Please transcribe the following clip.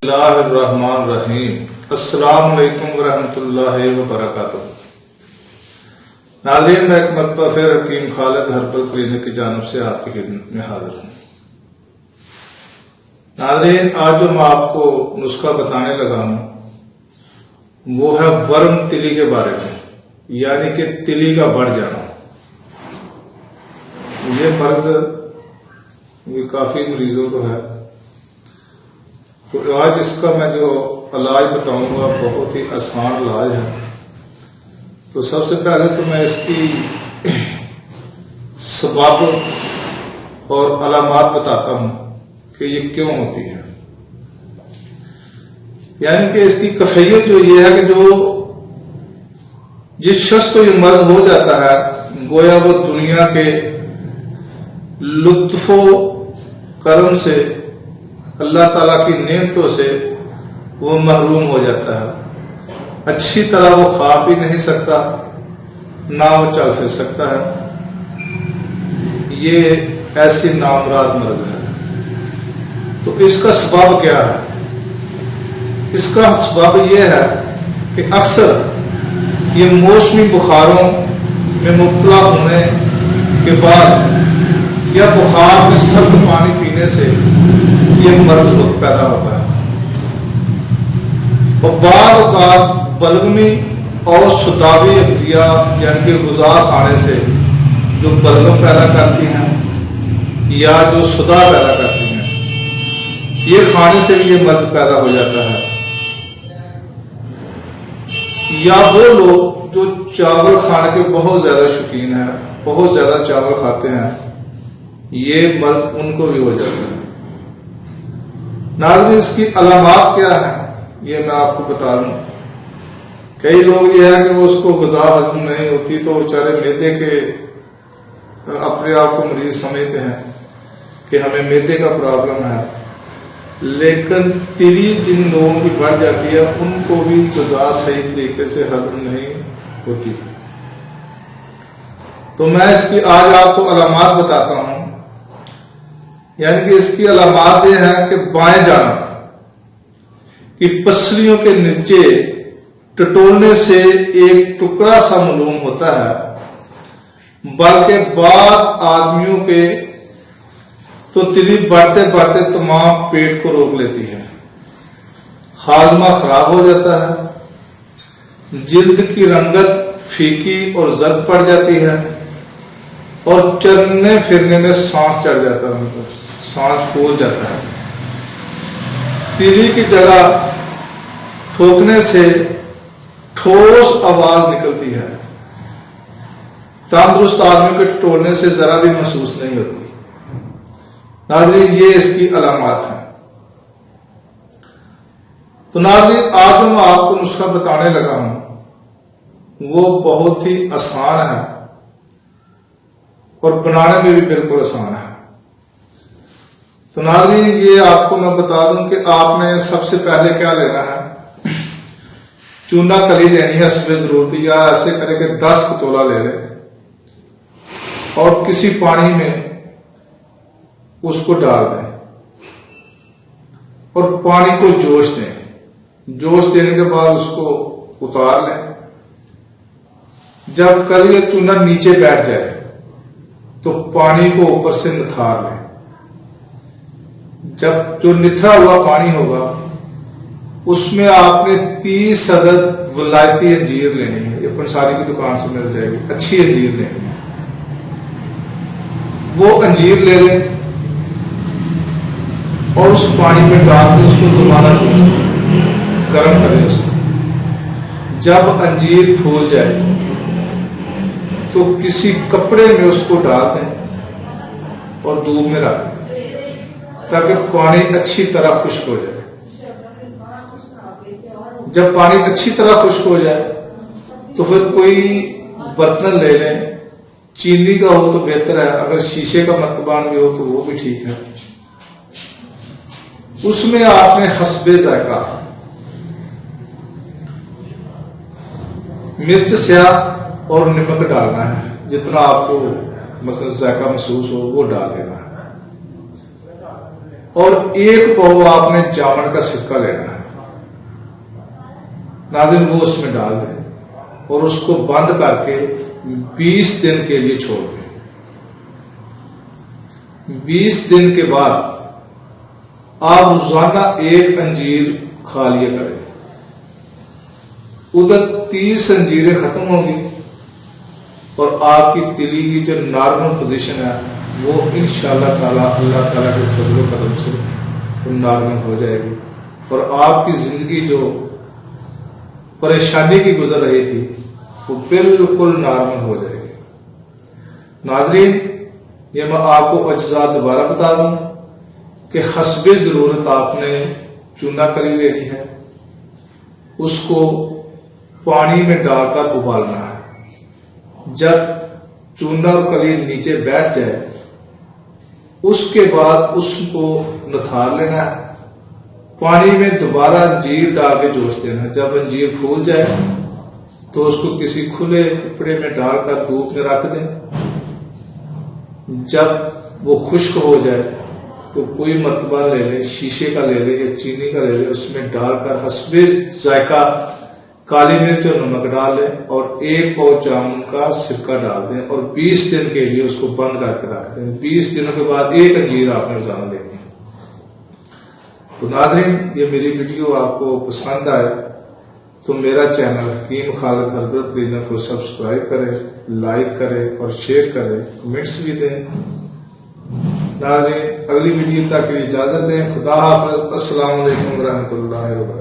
اللہ الرحمن الرحیم۔ السلام علیکم ورحمۃ اللہ وبرکاتہ۔ ناظرین، میں ایک مرتبہ پھر حکیم خالد ہربل کلینک کی جانب سے آپ کی خدمت میں حاضر ہوں۔ ناظرین، آج جو میں آپ کو نسخہ بتانے لگا ہوں وہ ہے ورم تلی کے بارے میں، یعنی کہ تلی کا بڑھ جانا۔ یہ مرض یہ کافی مریضوں کو ہے، تو آج اس کا میں جو علاج بتاؤں گا بہت ہی آسان علاج ہے۔ تو سب سے پہلے تو میں اس کی سبب اور علامات بتاتا ہوں کہ یہ کیوں ہوتی ہے۔ یعنی کہ اس کی کیفیت جو یہ ہے کہ جو جس شخص کو یہ مرض ہو جاتا ہے گویا وہ دنیا کے لطف و کرم سے، اللہ تعالیٰ کی نعمتوں سے وہ محروم ہو جاتا ہے۔ اچھی طرح وہ کھا بھی نہیں سکتا، نہ وہ چل پھر سکتا ہے۔ یہ ایسی نامراد مرض ہے۔ تو اس کا سبب کیا ہے؟ اس کا سبب یہ ہے کہ اکثر یہ موسمی بخاروں میں مبتلا ہونے کے بعد یا بخار میں سرد پانی پینے سے یہ مرض پیدا ہوتا ہے، اور بعض اوقات بلغمی اور سداوی اغذیہ یعنی کہ غذا کھانے سے جو بلغم پیدا کرتی ہیں یا جو سدا پیدا کرتی ہیں، یہ کھانے سے بھی یہ مرض پیدا ہو جاتا ہے۔ یا وہ لوگ جو چاول کھانے کے بہت زیادہ شوقین ہیں، بہت زیادہ چاول کھاتے ہیں، یہ مرض ان کو بھی ہو جاتا ہے۔ ناظرین، اس کی علامات کیا ہیں یہ میں آپ کو بتا دوں۔ کئی لوگ یہ ہے کہ وہ اس کو غذا ہضم نہیں ہوتی تو بیچارے معدے کے اپنے آپ کو مریض سمجھتے ہیں کہ ہمیں معدے کا پرابلم ہے، لیکن تلی جن لوگوں کی بڑھ جاتی ہے ان کو بھی غذا صحیح طریقے سے ہضم نہیں ہوتی۔ تو میں اس کی آج آپ کو علامات بتاتا ہوں۔ یعنی کہ اس کی علامات یہ ہیں کہ بائیں جانب کی پسلیوں کے نیچے ٹٹولنے سے ایک ٹکڑا سا معلوم ہوتا ہے، بلکہ بعض آدمیوں کے تو تلی بڑھتے بڑھتے تمام پیٹ کو روک لیتی ہے، ہاضمہ خراب ہو جاتا ہے، جلد کی رنگت پھیکی اور زرد پڑ جاتی ہے، اور چلنے پھرنے میں سانس چڑھ جاتا ہے، سانس پھول جاتا ہے۔ تلی کی جگہ ٹھوکنے سے ٹھوس آواز نکلتی ہے، تندرست آدمی کے ٹٹولنے سے ذرا بھی محسوس نہیں ہوتی۔ ناظرین، یہ اس کی علامات ہیں۔ تو ناظرین، آج جو میں آپ کو نسخہ بتانے لگا ہوں وہ بہت ہی آسان ہے اور بنانے میں بھی بالکل آسان ہے۔ تو ناظرین، یہ آپ کو میں بتا دوں کہ آپ نے سب سے پہلے کیا لینا ہے، چونا کلی لینی ہے حسب ضرورت، یا ایسے کریں کہ 10 کتولا لے لیں اور کسی پانی میں اس کو ڈال دیں اور پانی کو جوش دیں۔ جوش دینے کے بعد اس کو اتار لیں۔ جب کلی یا چونا نیچے بیٹھ جائے تو پانی کو اوپر سے نتھار لیں۔ جب جو نتھرا ہوا پانی ہوگا اس میں آپ نے 30 عدد ولایتی انجیر لینی ہے، یہ پنساری کی دکان سے مل جائے گی، اچھی انجیر لینی ہے۔ وہ انجیر لے لیں اور اس پانی میں ڈال کے اس کو دوبارہ گرم کریں۔ اس کو جب انجیر پھول جائے تو کسی کپڑے میں اس کو ڈال دیں اور دھوپ میں رکھ دیں تاکہ پانی اچھی طرح خشک ہو جائے۔ جب پانی اچھی طرح خشک ہو جائے تو پھر کوئی برتن لے لیں، چینی کا ہو تو بہتر ہے، اگر شیشے کا مرتبان بھی ہو تو وہ بھی ٹھیک ہے۔ اس میں آپ نے حسب ذائقہ مرچ سیاہ اور نمک ڈالنا ہے، جتنا آپ کو مثلا ذائقہ محسوس ہو وہ ڈال دینا ہے۔ اور 1 پاؤ آپ نے جامن کا سرکہ لینا ہے، ناظرین وہ اس میں ڈال دیں اور اس کو بند کر کے 20 دن کے لیے چھوڑ دیں۔ 20 دن کے بعد آپ روزانہ 1 انجیر کھا لیا کریں، ادھر 30 انجیریں ختم ہوں گی اور آپ کی تلی کی جو نارمل پوزیشن ہے وہ انشاءاللہ تعالیٰ اللہ تعالیٰ کے فضل و کرم سے نارمل ہو جائے گی، اور آپ کی زندگی جو پریشانی کی گزر رہی تھی وہ بالکل نارمل ہو جائے گی۔ ناظرین یہ میں آپ کو اجزاء دوبارہ بتا دوں کہ حسب ضرورت آپ نے چونا کلی لینی ہے، اس کو پانی میں ڈال کر ابالنا ہے، جب چونا اور کلی نیچے بیٹھ جائے اس کے بعد اس کو نتھار لینا ہے، پانی میں دوبارہ انجیر ڈال کے جوش دینا ہے، جب انجیر پھول جائے تو اس کو کسی کھلے کپڑے میں ڈال کر دھوپ میں رکھ دیں، جب وہ خشک ہو جائے تو کوئی مرتبہ لے لے، شیشے کا لے لے یا چینی کا لے لے، اس میں ڈال کر حسب ذائقہ کالی مرچ اور نمک ڈال لیں اور 1 پاؤ جامن کا سرکہ ڈال دیں اور 20 دن کے لیے اس کو بند کر کے رکھ دیں۔ 20 دنوں کے بعد 1 انجیر آپ نے روزانہ لینی ہے۔ تو ناظرین یہ میری ویڈیو آپ کو پسند آئے تو میرا چینل حکیم خالد حضرت کلینر کو سبسکرائب کرے، لائک کرے اور شیئر کرے، کمنٹس بھی دیں۔ ناظرین اگلی ویڈیو تک کے لیے اجازت دیں، خدا حافظ، السلام علیکم ورحمۃ اللہ وبرکاتہ۔